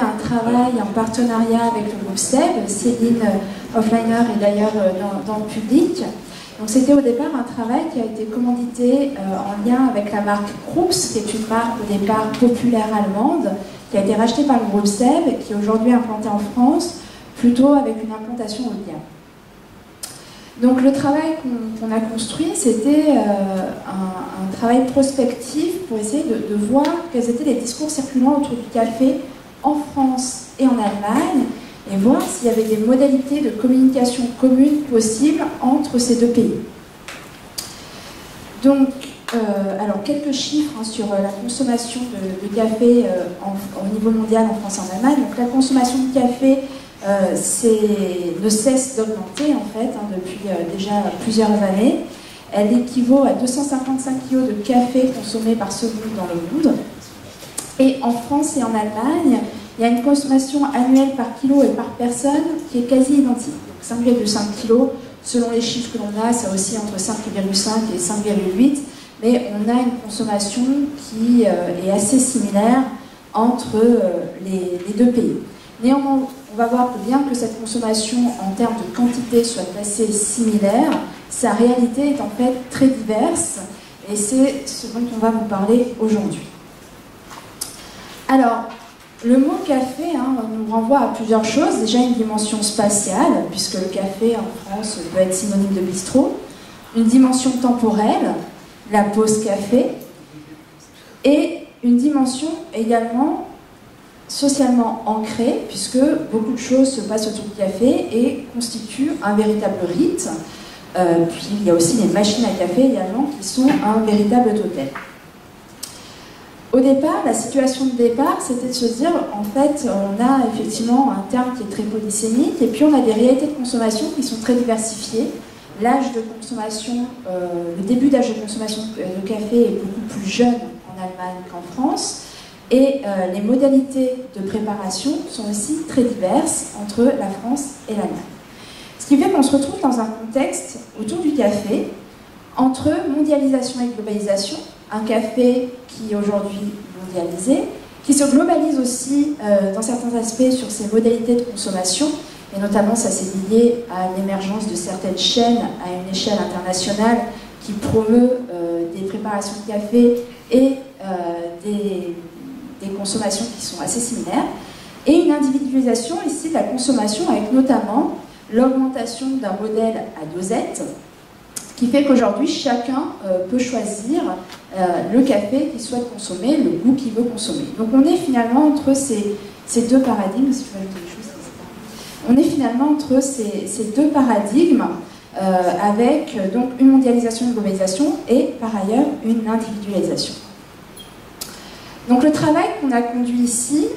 un travail en partenariat avec le groupe SEB. Céline Hoffleiner est d'ailleurs dans le public. Donc c'était au départ un travail qui a été commandité en lien avec la marque Krups, qui est une marque au départ populaire allemande, qui a été rachetée par le groupe SEB et qui est aujourd'hui implantée en France, plutôt avec une implantation haut de gamme. Donc le travail qu'on a construit, c'était un travail prospectif pour essayer de voir quels étaient les discours circulant autour du café en France et en Allemagne, et voir s'il y avait des modalités de communication communes possibles entre ces deux pays. Donc, alors quelques chiffres sur la consommation de café au niveau mondial en France et en Allemagne. Donc la consommation de café ne cesse d'augmenter en fait depuis déjà plusieurs années. Elle équivaut à 255 kg de café consommé par seconde dans le monde. Et en France et en Allemagne, il y a une consommation annuelle par kilo et par personne qui est quasi identique. 5,5 kg, selon les chiffres que l'on a, ça oscille entre 5,5 et 5,8, mais on a une consommation qui est assez similaire entre les deux pays. Néanmoins, on va voir que bien que cette consommation en termes de quantité soit assez similaire, sa réalité est en fait très diverse, et c'est ce dont on va vous parler aujourd'hui. Alors, le mot café nous renvoie à plusieurs choses. Déjà une dimension spatiale, puisque le café en France peut être synonyme de bistrot, une dimension temporelle, la pause café, et une dimension également socialement ancrée, puisque beaucoup de choses se passent autour du café et constituent un véritable rite. Puis il y a aussi les machines à café également qui sont un véritable totem. Au départ, la situation de départ, c'était de se dire, en fait, on a effectivement un terme qui est très polysémique, et puis on a des réalités de consommation qui sont très diversifiées. L'âge de consommation, le début d'âge de consommation de café est beaucoup plus jeune en Allemagne qu'en France, et les modalités de préparation sont aussi très diverses entre la France et l'Allemagne. Ce qui fait qu'on se retrouve dans un contexte autour du café, entre mondialisation et globalisation, un café qui est aujourd'hui mondialisé, qui se globalise aussi dans certains aspects sur ses modalités de consommation, et notamment ça s'est lié à l'émergence de certaines chaînes à une échelle internationale qui promeut des préparations de café et des consommations qui sont assez similaires, et une individualisation ici de la consommation avec notamment l'augmentation d'un modèle à dosette, qui fait qu'aujourd'hui, chacun peut choisir le café qu'il souhaite consommer, le goût qu'il veut consommer. Donc on est finalement entre ces deux paradigmes, si tu veux ajouter quelque chose, on est finalement entre ces deux paradigmes, avec donc une mondialisation, une globalisation, et par ailleurs une individualisation. Donc le travail qu'on a conduit ici,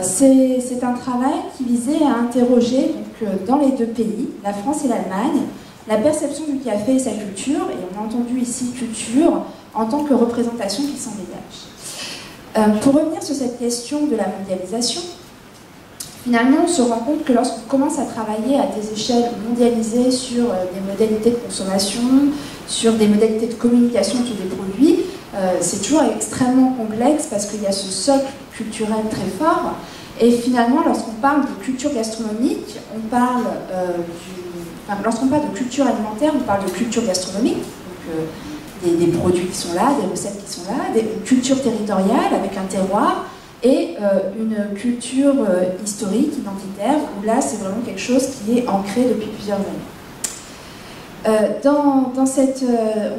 c'est un travail qui visait à interroger donc, dans les deux pays, la France et l'Allemagne, la perception du café et sa culture, et on a entendu ici culture en tant que représentation qui s'en dégage. Pour revenir sur cette question de la mondialisation, finalement on se rend compte que lorsqu'on commence à travailler à des échelles mondialisées sur des modalités de consommation, sur des modalités de communication autour des produits, c'est toujours extrêmement complexe parce qu'il y a ce socle culturel très fort, et finalement lorsqu'on parle de culture gastronomique, on parle lorsqu'on parle de culture alimentaire, on parle de culture gastronomique, donc des produits qui sont là, des recettes qui sont là, une culture territoriale avec un terroir, et une culture historique, identitaire, où là c'est vraiment quelque chose qui est ancré depuis plusieurs années. On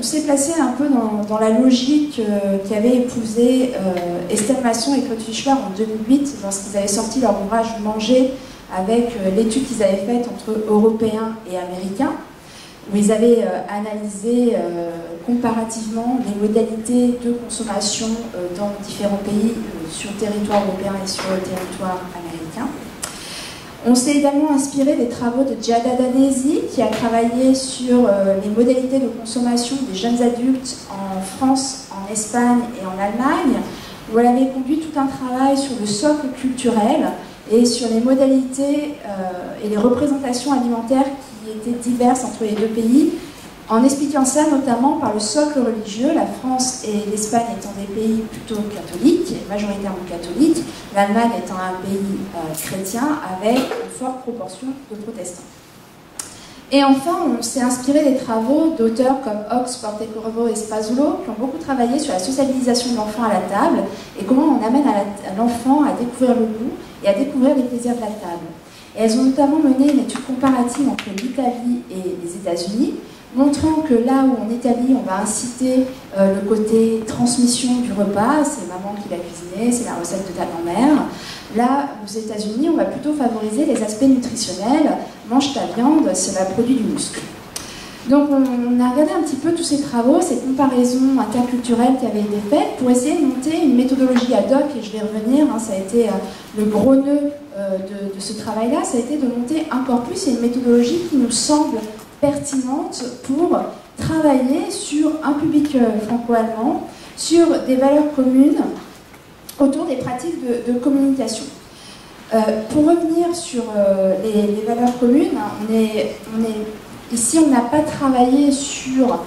s'est placé un peu dans la logique qu'avait épousé Estelle Masson et Claude Fischler en 2008, lorsqu'ils avaient sorti leur ouvrage Manger, avec l'étude qu'ils avaient faite entre Européens et Américains, où ils avaient analysé comparativement les modalités de consommation dans différents pays sur le territoire européen et sur le territoire américain. On s'est également inspiré des travaux de Giada Danesi, qui a travaillé sur les modalités de consommation des jeunes adultes en France, en Espagne et en Allemagne, où elle avait conduit tout un travail sur le socle culturel et sur les modalités et les représentations alimentaires qui étaient diverses entre les deux pays, en expliquant ça notamment par le socle religieux, la France et l'Espagne étant des pays plutôt catholiques, majoritairement catholiques, l'Allemagne étant un pays chrétien avec une forte proportion de protestants. Et enfin, on s'est inspiré des travaux d'auteurs comme Ox, Porte-Corvo et Spazzolo, qui ont beaucoup travaillé sur la sociabilisation de l'enfant à la table et comment on amène à l'enfant à découvrir le goût et à découvrir les plaisirs de la table. Et elles ont notamment mené une étude comparative entre l'Italie et les États-Unis, montrant que là où en Italie on va inciter le côté transmission du repas, c'est maman qui l'a cuisiné, c'est la recette de ta grand-mère, là aux États-Unis on va plutôt favoriser les aspects nutritionnels, mange ta viande, c'est le produit du muscle. Donc on a regardé un petit peu tous ces travaux, ces comparaisons interculturelles qui avaient été faites pour essayer de monter une méthodologie ad hoc, et je vais revenir, hein, ça a été le gros nœud de ce travail-là, ça a été de monter un corpus et une méthodologie qui nous semble pertinente pour travailler sur un public franco-allemand, sur des valeurs communes autour des pratiques de communication. Pour revenir sur les valeurs communes, ici on n'a pas travaillé sur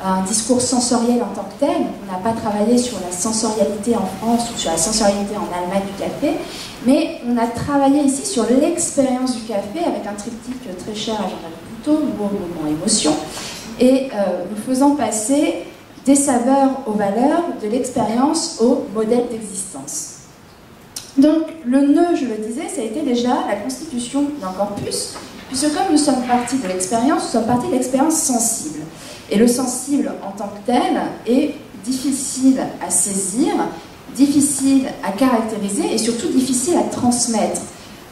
un discours sensoriel en tant que tel, on n'a pas travaillé sur la sensorialité en France ou sur la sensorialité en Allemagne du café, mais on a travaillé ici sur l'expérience du café avec un triptyque très cher à Jean-Jacques Cousteau, mot, moment, émotion, et nous faisant passer des saveurs aux valeurs, de l'expérience au modèle d'existence. Donc le nœud, je le disais, ça a été déjà la constitution d'un corpus, puisque comme nous sommes partis de l'expérience, nous sommes partis de l'expérience sensible. Et le sensible en tant que tel est difficile à saisir, difficile à caractériser et surtout difficile à transmettre.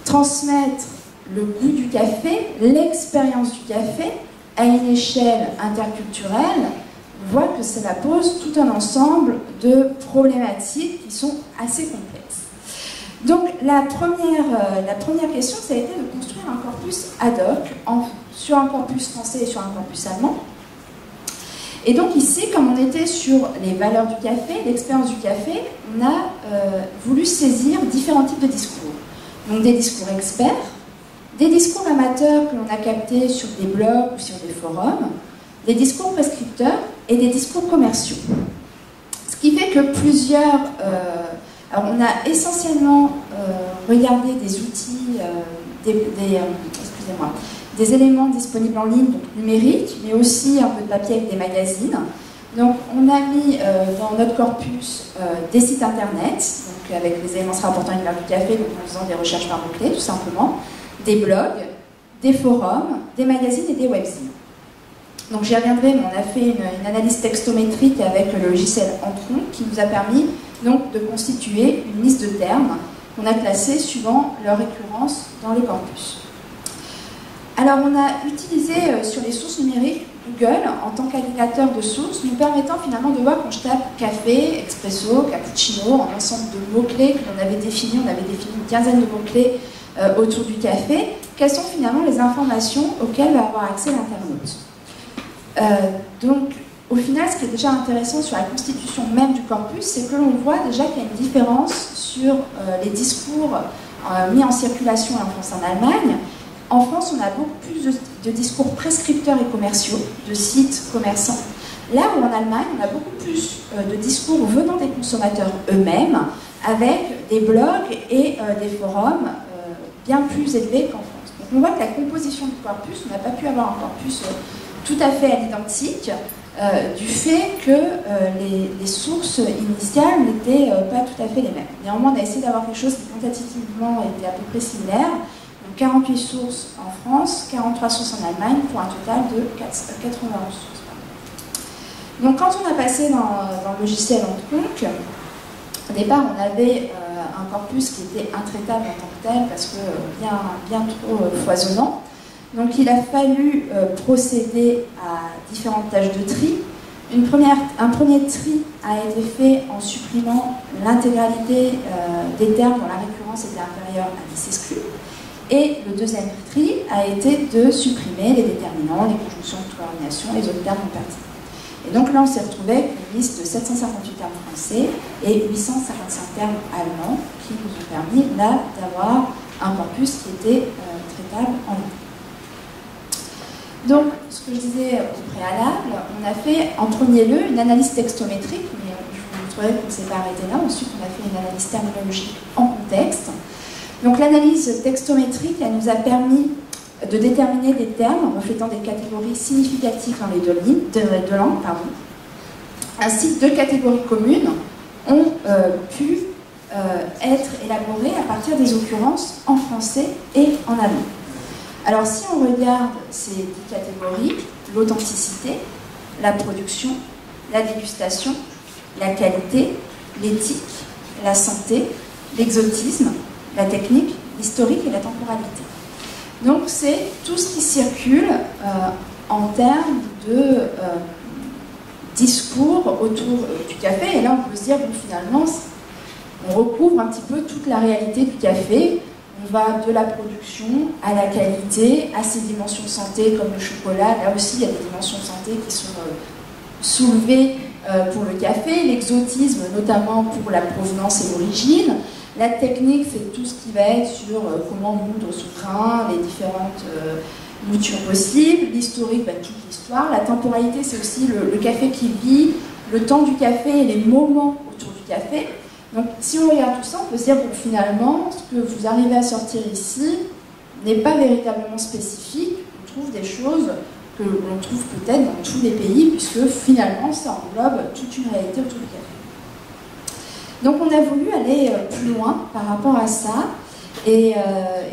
Transmettre le goût du café, l'expérience du café à une échelle interculturelle, on voit que cela pose tout un ensemble de problématiques qui sont assez complexes. Donc la première question, ça a été de construire un corpus ad hoc sur un corpus français et sur un corpus allemand. Et donc ici, comme on était sur les valeurs du café, l'expérience du café, on a voulu saisir différents types de discours. Donc des discours experts, des discours amateurs que l'on a captés sur des blogs ou sur des forums, des discours prescripteurs et des discours commerciaux. Ce qui fait que plusieurs... alors on a essentiellement regardé des outils, excusez-moi, des éléments disponibles en ligne, donc numériques, mais aussi un peu de papier avec des magazines. Donc on a mis dans notre corpus des sites internet, donc avec les éléments se rapportant à une valeur du café, donc en faisant des recherches par mots-clés tout simplement, des blogs, des forums, des magazines et des webzines. Donc j'y reviendrai, mais on a fait une analyse textométrique avec le logiciel Entron qui nous a permis donc de constituer une liste de termes qu'on a classés suivant leur récurrence dans les corpus. Alors on a utilisé sur les sources numériques Google en tant qu'agrégateur de sources, nous permettant finalement de voir quand je tape café, expresso, cappuccino, un ensemble de mots-clés que l'on avait définis, on avait défini une quinzaine de mots-clés autour du café, quelles sont finalement les informations auxquelles va avoir accès l'internaute. Donc au final, ce qui est déjà intéressant sur la constitution même du corpus, c'est que l'on voit déjà qu'il y a une différence sur les discours mis en circulation en France et en Allemagne. En France, on a beaucoup plus de discours prescripteurs et commerciaux, de sites commerçants. Là où en Allemagne, on a beaucoup plus de discours venant des consommateurs eux-mêmes, avec des blogs et des forums bien plus élevés qu'en France. Donc on voit que la composition du corpus, on n'a pas pu avoir un corpus tout à fait à l'identique, du fait que les sources initiales n'étaient pas tout à fait les mêmes. Néanmoins, on a essayé d'avoir quelque chose qui quantitativement était à peu près similaire. Donc 48 sources en France, 43 sources en Allemagne, pour un total de 91 sources. Donc quand on a passé dans le logiciel Entron, au départ on avait un corpus qui était intraitable en tant que tel, parce que bien trop foisonnant. Donc il a fallu procéder à différentes tâches de tri. Un premier tri a été fait en supprimant l'intégralité des termes dont la récurrence était inférieure à 10 exclus. Et le deuxième tri a été de supprimer les déterminants, les conjonctions de coordination, les autres termes non pertinents. Et donc là on s'est retrouvé avec une liste de 758 termes français et 855 termes allemands qui nous ont permis là d'avoir un corpus qui était traitable en ligne. Donc, ce que je disais au préalable, on a fait en premier lieu une analyse textométrique, mais je vous montrerai qu'on ne s'est pas arrêté là. Ensuite, on a fait une analyse terminologique en contexte. Donc, l'analyse textométrique, elle nous a permis de déterminer des termes reflétant des catégories significatives dans les deux langues, ainsi que deux catégories communes ont pu être élaborées à partir des occurrences en français et en allemand. Alors si on regarde ces deux catégories, l'authenticité, la production, la dégustation, la qualité, l'éthique, la santé, l'exotisme, la technique, l'historique et la temporalité. Donc c'est tout ce qui circule en termes de discours autour du café. Et là on peut se dire, bon, finalement, on recouvre un petit peu toute la réalité du café. On va de la production à la qualité, à ses dimensions santé comme le chocolat. Là aussi, il y a des dimensions santé qui sont soulevées pour le café. L'exotisme, notamment pour la provenance et l'origine. La technique, c'est tout ce qui va être sur comment moudre sous grain, les différentes moutures possibles. L'historique, toute l'histoire. La temporalité, c'est aussi le café qui vit, le temps du café et les moments autour du café. Donc, si on regarde tout ça, on peut se dire que finalement, ce que vous arrivez à sortir ici n'est pas véritablement spécifique. On trouve des choses que l'on trouve peut-être dans tous les pays, puisque finalement, ça englobe toute une réalité autour du café. Donc, on a voulu aller plus loin par rapport à ça, et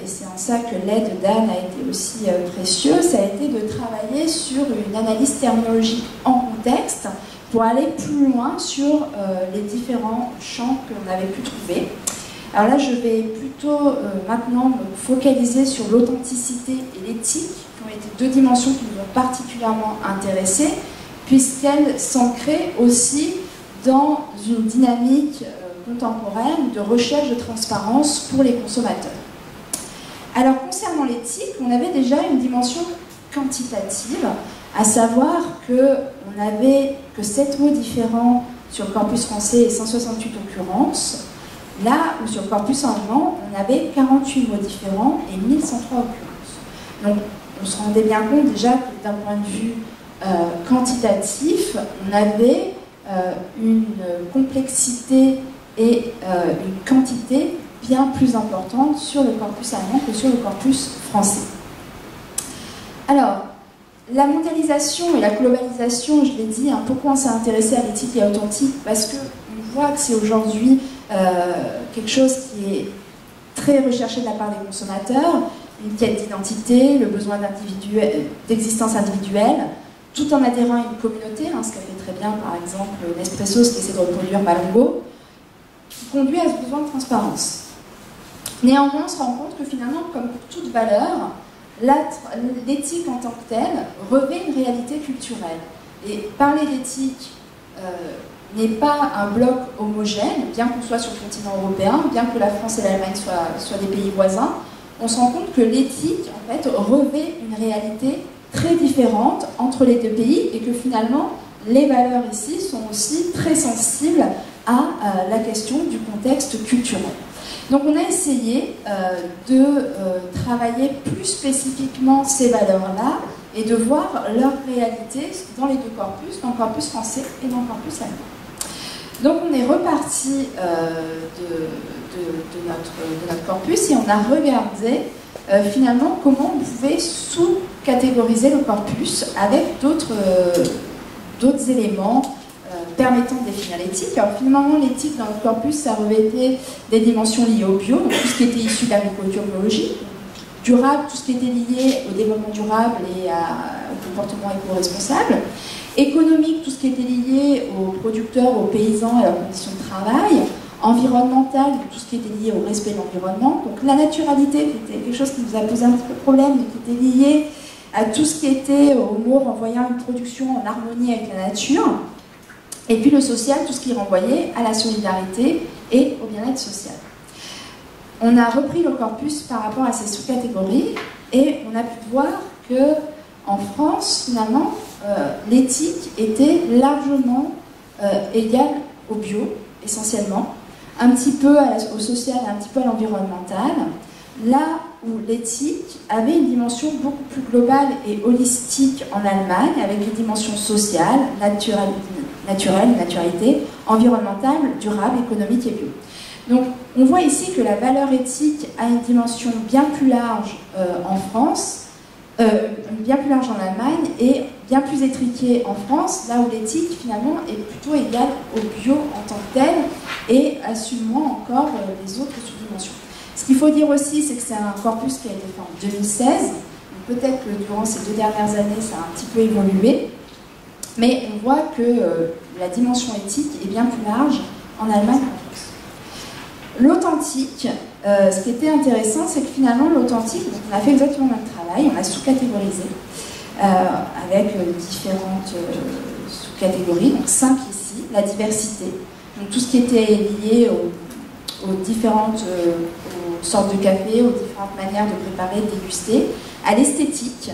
c'est en ça que l'aide d'Anne a été aussi précieuse. Ça a été de travailler sur une analyse terminologique en contexte, pour aller plus loin sur les différents champs que l'on avait pu trouver. Alors là, je vais plutôt maintenant me focaliser sur l'authenticité et l'éthique, qui ont été deux dimensions qui nous ont particulièrement intéressées, puisqu'elles s'ancraient aussi dans une dynamique contemporaine de recherche de transparence pour les consommateurs. Alors, concernant l'éthique, on avait déjà une dimension quantitative, à savoir qu'on avait que 7 mots différents sur le corpus français et 168 occurrences, là où sur le corpus allemand, on avait 48 mots différents et 1103 occurrences. Donc on se rendait bien compte déjà que d'un point de vue quantitatif, on avait une complexité et une quantité bien plus importante sur le corpus allemand que sur le corpus français. Alors, la mondialisation et la globalisation, je l'ai dit, pourquoi on s'est intéressé à l'éthique et authentique? Parce qu'on voit que c'est aujourd'hui quelque chose qui est très recherché de la part des consommateurs, une quête d'identité, le besoin d'existence individuelle, tout en adhérant à une communauté, ce qu'a fait très bien par exemple Nespresso, qui essaie de reproduire Malongo, qui conduit à ce besoin de transparence. Néanmoins, on se rend compte que finalement, comme pour toute valeur, l'éthique en tant que telle revêt une réalité culturelle. Et parler d'éthique n'est pas un bloc homogène, bien qu'on soit sur le continent européen, bien que la France et l'Allemagne soient des pays voisins, on se rend compte que l'éthique, en fait, revêt une réalité très différente entre les deux pays et que finalement, les valeurs ici sont aussi très sensibles à la question du contexte culturel. Donc on a essayé de travailler plus spécifiquement ces valeurs-là et de voir leur réalité dans les deux corpus, dans le corpus français et dans le corpus allemand. Donc on est reparti de notre corpus et on a regardé finalement comment on pouvait sous-catégoriser le corpus avec d'autres éléments permettant de définir l'éthique. Alors finalement, l'éthique dans le corpus, ça revêtait des dimensions liées au bio, donc tout ce qui était issu de l'agriculture biologique, durable, tout ce qui était lié au développement durable et au comportement éco-responsable, économique, tout ce qui était lié aux producteurs, aux paysans et à leurs conditions de travail, environnemental, tout ce qui était lié au respect de l'environnement, donc la naturalité, qui était quelque chose qui nous a posé un petit peu de problème, mais qui était lié à tout ce qui était aux mots renvoyant une production en harmonie avec la nature. Et puis le social, tout ce qui renvoyait à la solidarité et au bien-être social. On a repris le corpus par rapport à ces sous-catégories et on a pu voir qu'en France, finalement, l'éthique était largement égale au bio, essentiellement, un petit peu au social et un petit peu à l'environnemental. Là où l'éthique avait une dimension beaucoup plus globale et holistique en Allemagne, avec des dimensions sociales, naturelles, naturalité, environnementale, durable, économique et bio. Donc on voit ici que la valeur éthique a une dimension bien plus large en France, bien plus large en Allemagne et bien plus étriquée en France, là où l'éthique finalement est plutôt égale au bio en tant que tel et assume moins encore les autres sous-dimensions. Ce qu'il faut dire aussi, c'est que c'est un corpus qui a été fait en 2016, peut-être que durant ces 2 dernières années ça a un petit peu évolué, mais on voit que la dimension éthique est bien plus large en Allemagne qu'en France. L'authentique, ce qui était intéressant, c'est que finalement l'authentique, on a fait exactement le même travail, on a sous-catégorisé avec différentes sous-catégories, donc 5 ici, la diversité, donc tout ce qui était lié aux différentes sortes de café, aux différentes manières de préparer, de déguster, à l'esthétique,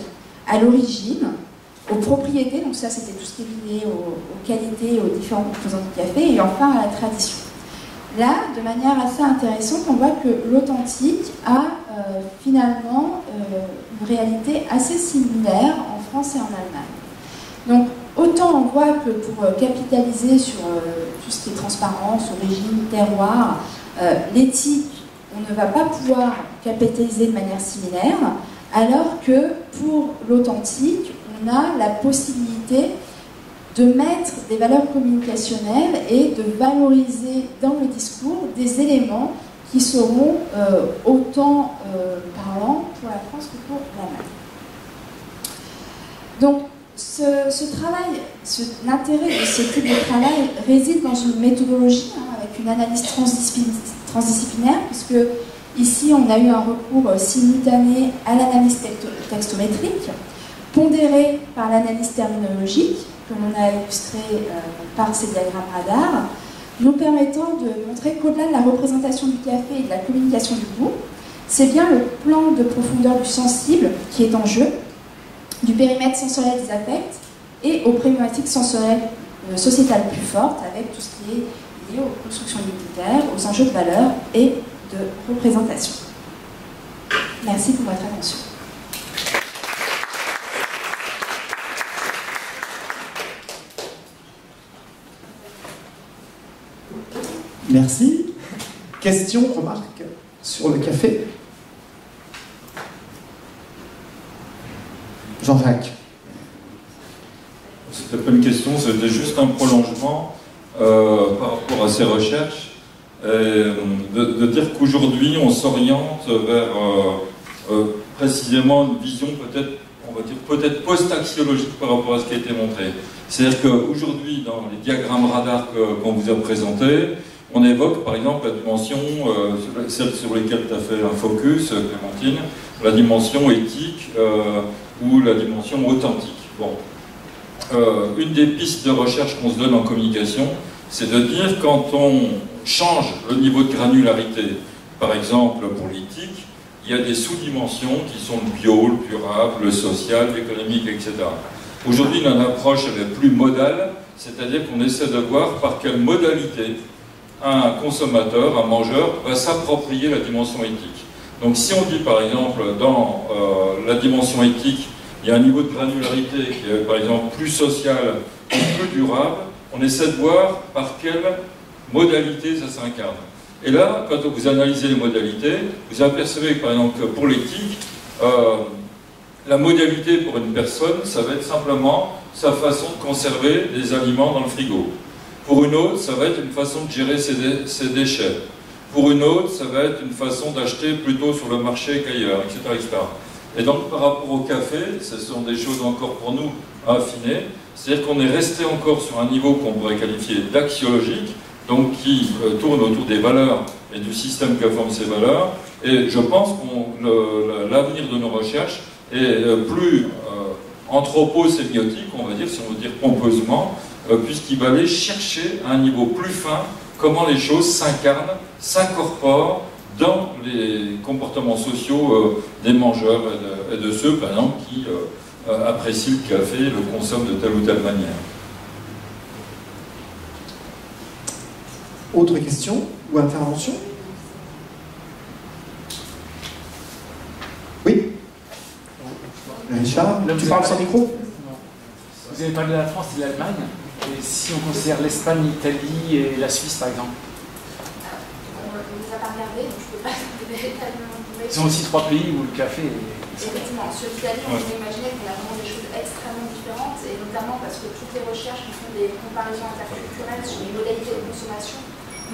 à l'origine, aux propriétés, donc ça c'était tout ce qui est lié aux qualités et aux différents composants du café, et enfin à la tradition. Là, de manière assez intéressante, on voit que l'authentique a finalement une réalité assez similaire en France et en Allemagne. Donc, autant on voit que pour capitaliser sur tout ce qui est transparence, origine, terroir, l'éthique, on ne va pas pouvoir capitaliser de manière similaire, alors que pour l'authentique, on a la possibilité de mettre des valeurs communicationnelles et de valoriser dans le discours des éléments qui seront autant parlants pour la France que pour l'Allemagne. Donc, ce travail, l'intérêt de ce type de travail réside dans une méthodologie, avec une analyse transdisciplinaire, puisque ici on a eu un recours simultané à l'analyse textométrique, pondéré par l'analyse terminologique, que l'on a illustré par ces diagrammes radar, nous permettant de montrer qu'au-delà de la représentation du café et de la communication du goût, c'est bien le plan de profondeur du sensible qui est en jeu, du périmètre sensoriel des affects et aux problématiques sensorielles sociétales plus fortes, avec tout ce qui est lié aux constructions identitaires, aux enjeux de valeur et de représentation. Merci pour votre attention. Merci. Questions, remarques sur le café? Jean-Jacques. C'était pas une question, c'était juste un prolongement par rapport à ces recherches, de dire qu'aujourd'hui on s'oriente vers précisément une vision peut-être, on va dire peut-être post-axiologique par rapport à ce qui a été montré. C'est-à-dire qu'aujourd'hui, dans les diagrammes radar qu'on vous a présentés, on évoque par exemple la dimension, celle sur laquelle tu as fait un focus, Clémentine, la dimension éthique ou la dimension authentique. Bon. Une des pistes de recherche qu'on se donne en communication, c'est de dire quand on change le niveau de granularité, par exemple pour l'éthique, il y a des sous-dimensions qui sont le bio, le durable, le social, l'économique, etc. Aujourd'hui, notre approche elle est plus modale, c'est-à-dire qu'on essaie de voir par quelle modalité un consommateur, un mangeur, va s'approprier la dimension éthique. Donc si on dit par exemple dans la dimension éthique, il y a un niveau de granularité qui est par exemple plus social ou plus durable, on essaie de voir par quelle modalité ça s'incarne. Et là, quand vous analysez les modalités, vous apercevez que par exemple pour l'éthique, la modalité pour une personne, ça va être simplement sa façon de conserver des aliments dans le frigo. Pour une autre, ça va être une façon de gérer ses déchets. Pour une autre, ça va être une façon d'acheter plutôt sur le marché qu'ailleurs, etc., etc. Et donc, par rapport au café, ce sont des choses encore pour nous à affiner. C'est-à-dire qu'on est resté encore sur un niveau qu'on pourrait qualifier d'axiologique, donc qui tourne autour des valeurs et du système qui forme ces valeurs. Et je pense que l'avenir de nos recherches est plus anthroposémiotique, on va dire, si on veut dire pompeusement, puisqu'il va aller chercher à un niveau plus fin comment les choses s'incarnent, s'incorporent dans les comportements sociaux des mangeurs et de ceux, par exemple, qui apprécient le café et le consomment de telle ou telle manière. Autre question ou intervention? Oui Richard, tu parles sans micro? Vous avez parlé de la France et de l'Allemagne. Et si on considère l'Espagne, l'Italie et la Suisse, par exemple? On ne les a pas regardés, donc je ne peux pas véritablement trouver. Ce sont aussi 3 pays où le café est... Effectivement, sur l'Italie, on peut imaginer qu'on a vraiment des choses extrêmement différentes, et notamment parce que toutes les recherches qui font des comparaisons interculturelles sur les modalités de consommation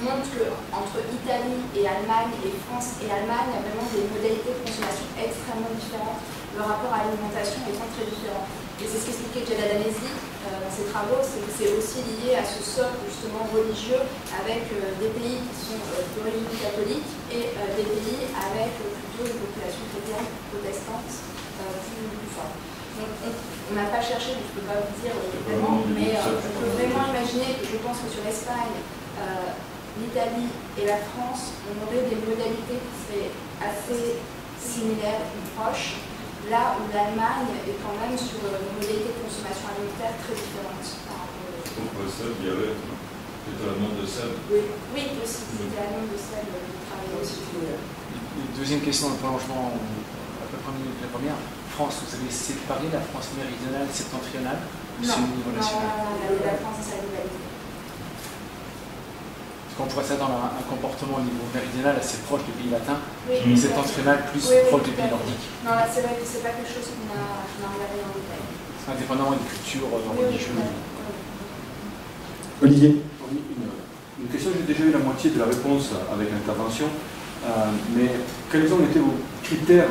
montrent qu'entre Italie et Allemagne, et France et Allemagne, il y a vraiment des modalités de consommation extrêmement différentes, le rapport à l'alimentation étant très différent. Et c'est ce qu'expliquait Jalal Alesi dans ses travaux, c'est que c'est aussi lié à ce socle justement religieux avec des pays qui sont d'origine catholique et des pays avec plutôt une population chrétienne protestante plus forte. Donc on n'a pas cherché, donc je ne peux pas vous dire vraiment, mais je peux vraiment imaginer que je pense que sur l'Espagne, l'Italie et la France, on aurait des modalités qui seraient assez similaires ou proches, là où l'Allemagne est quand même sur une modalité de consommation alimentaire très différente par rapport aux... Pourquoi ça, il y avait c'était la demande de sel. Oui, aussi, c'était la demande de sel qui travaillait aussi. Deuxième question, le prolongement, à peu près minute la première. France, vous avez séparé la France méridionale et septentrionale? Non, au niveau national? la France, c'est sa globalité. Parce qu'on pourrait ça dans un comportement au niveau méridional assez proche des pays latins, Oui, mais septentrional plus proche des pays nordiques. Non, là, c'est vrai que c'est pas quelque chose qu'on a regardé en détail. Indépendamment des cultures religieuses. Olivier? Une question, j'ai déjà eu la moitié de la réponse avec l'intervention, mais quels ont été vos critères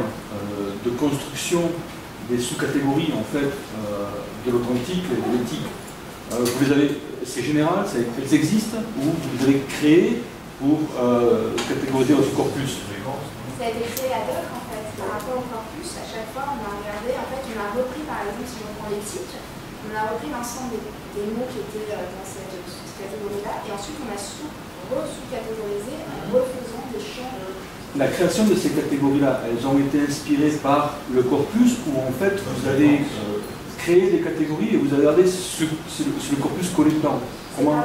de construction des sous-catégories en fait de l'authentique et de l'éthique? Vous les avez, c'est général, elles existent, ou vous les avez créées pour catégoriser votre corpus? Ça a été créé ad hoc en fait, par rapport au corpus. À chaque fois, on a regardé, en fait, on a repris par exemple, si on prend l'éthique, on a repris l'ensemble des mots qui étaient dans cette catégorie-là, et ensuite on a sous-catégorisé en refaisant des champs. La création de ces catégories-là, elles ont été inspirées par le corpus, ou en fait vous avez créé des catégories et vous avez regardé le corpus collé dedans? Comment...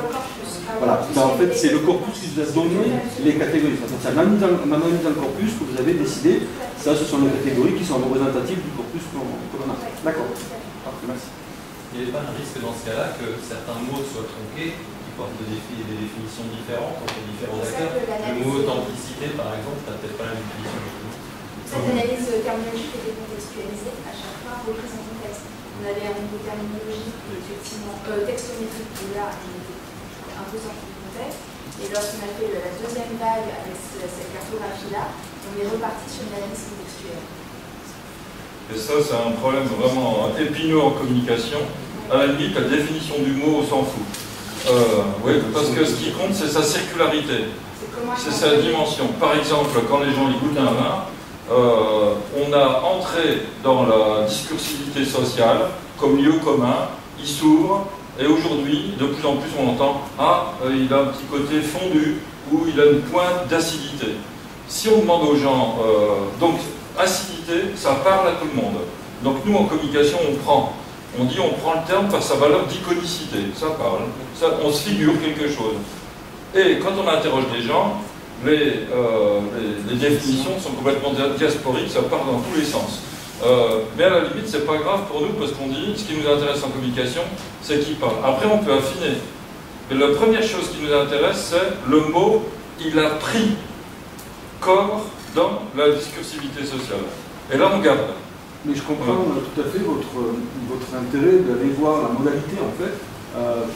Voilà, en fait c'est le corpus qui vous a donné les catégories. C'est en analysant le corpus que vous avez décidé, ça ce sont les catégories qui sont représentatives du corpus que l'on a. D'accord. Parfait, merci. Il n'y avait pas un risque dans ce cas-là que certains mots soient tronqués, qui portent des définitions différentes entre différents acteurs? Le mot authenticité, par exemple, n'a peut-être pas la même définition que nous. Cette analyse terminologique était contextualisée à chaque fois, reprise en contexte. On avait un niveau terminologique, effectivement, textométrique, où là, on était un peu sorti du contexte. Et lorsqu'on a fait la deuxième vague avec cette cartographie-là, on est reparti sur une analyse contextuelle. Et ça, c'est un problème vraiment épineux en communication. À la limite, la définition du mot, on s'en fout. Oui, parce que ce qui compte, c'est sa circularité. C'est sa dimension. Par exemple, quand les gens y goûtent un vin, on a entré dans la discursivité sociale comme lieu commun, il s'ouvre, et aujourd'hui, de plus en plus, on entend « Ah, il a un petit côté fondu » ou « il a une pointe d'acidité ». Si on demande aux gens, donc acidité, ça parle à tout le monde. Donc nous, en communication, on dit on prend le terme par sa valeur d'iconicité, ça parle, ça, on se figure quelque chose. Et quand on interroge les gens, les définitions sont complètement diasporiques, ça part dans tous les sens. Mais à la limite, c'est pas grave pour nous, parce qu'on dit, ce qui nous intéresse en communication, c'est qui parle. Après, on peut affiner. Mais la première chose qui nous intéresse, c'est le mot, il a pris corps dans la discursivité sociale. Et là, on garde. Mais je comprends tout à fait votre intérêt d'aller voir la modalité, en fait,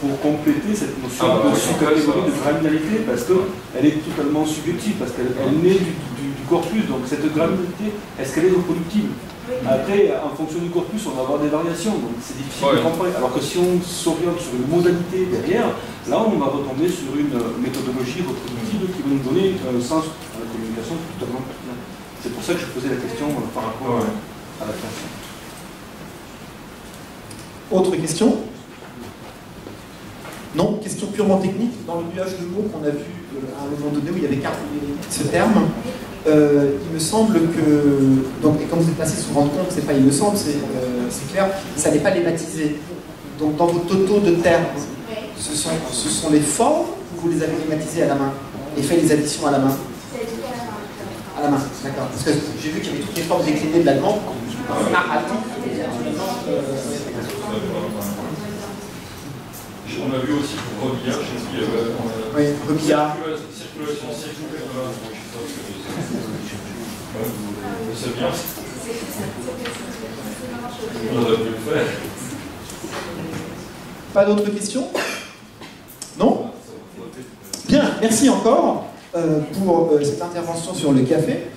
pour compléter cette notion de sous-catégorie de granularité, parce qu'elle est totalement subjective, parce qu'elle naît du corpus. Donc cette granularité, est-ce qu'elle est reproductible? Après, en fonction du corpus, on va avoir des variations, donc c'est difficile de comprendre. Alors que si on s'oriente sur une modalité derrière, là on va retomber sur une méthodologie reproductible qui va nous donner un sens à la communication totalement pertinent. C'est pour ça que je posais la question par rapport à la création. Autre question? Non, question purement technique. Dans le nuage de mots qu'on a vu à un moment donné où il y avait ce terme, il me semble que, donc, et comme vous êtes passé sur rendre compte, c'est pas il me semble, c'est clair, ça n'est pas les baptisé. Donc dans vos totaux de termes, ce sont les formes ou vous les avez les baptisés à la main et fait les additions à la main? À la main, d'accord. Parce que j'ai vu qu'il y avait toutes les formes déclinées de l'allemand. On a vu aussi pour Robillard, je sais qu'il y avait. Oui, Robillard. Circulation circulaire. C'est bien. On aurait pu le faire. Pas d'autres questions? Non? Bien, merci encore pour cette intervention sur le café.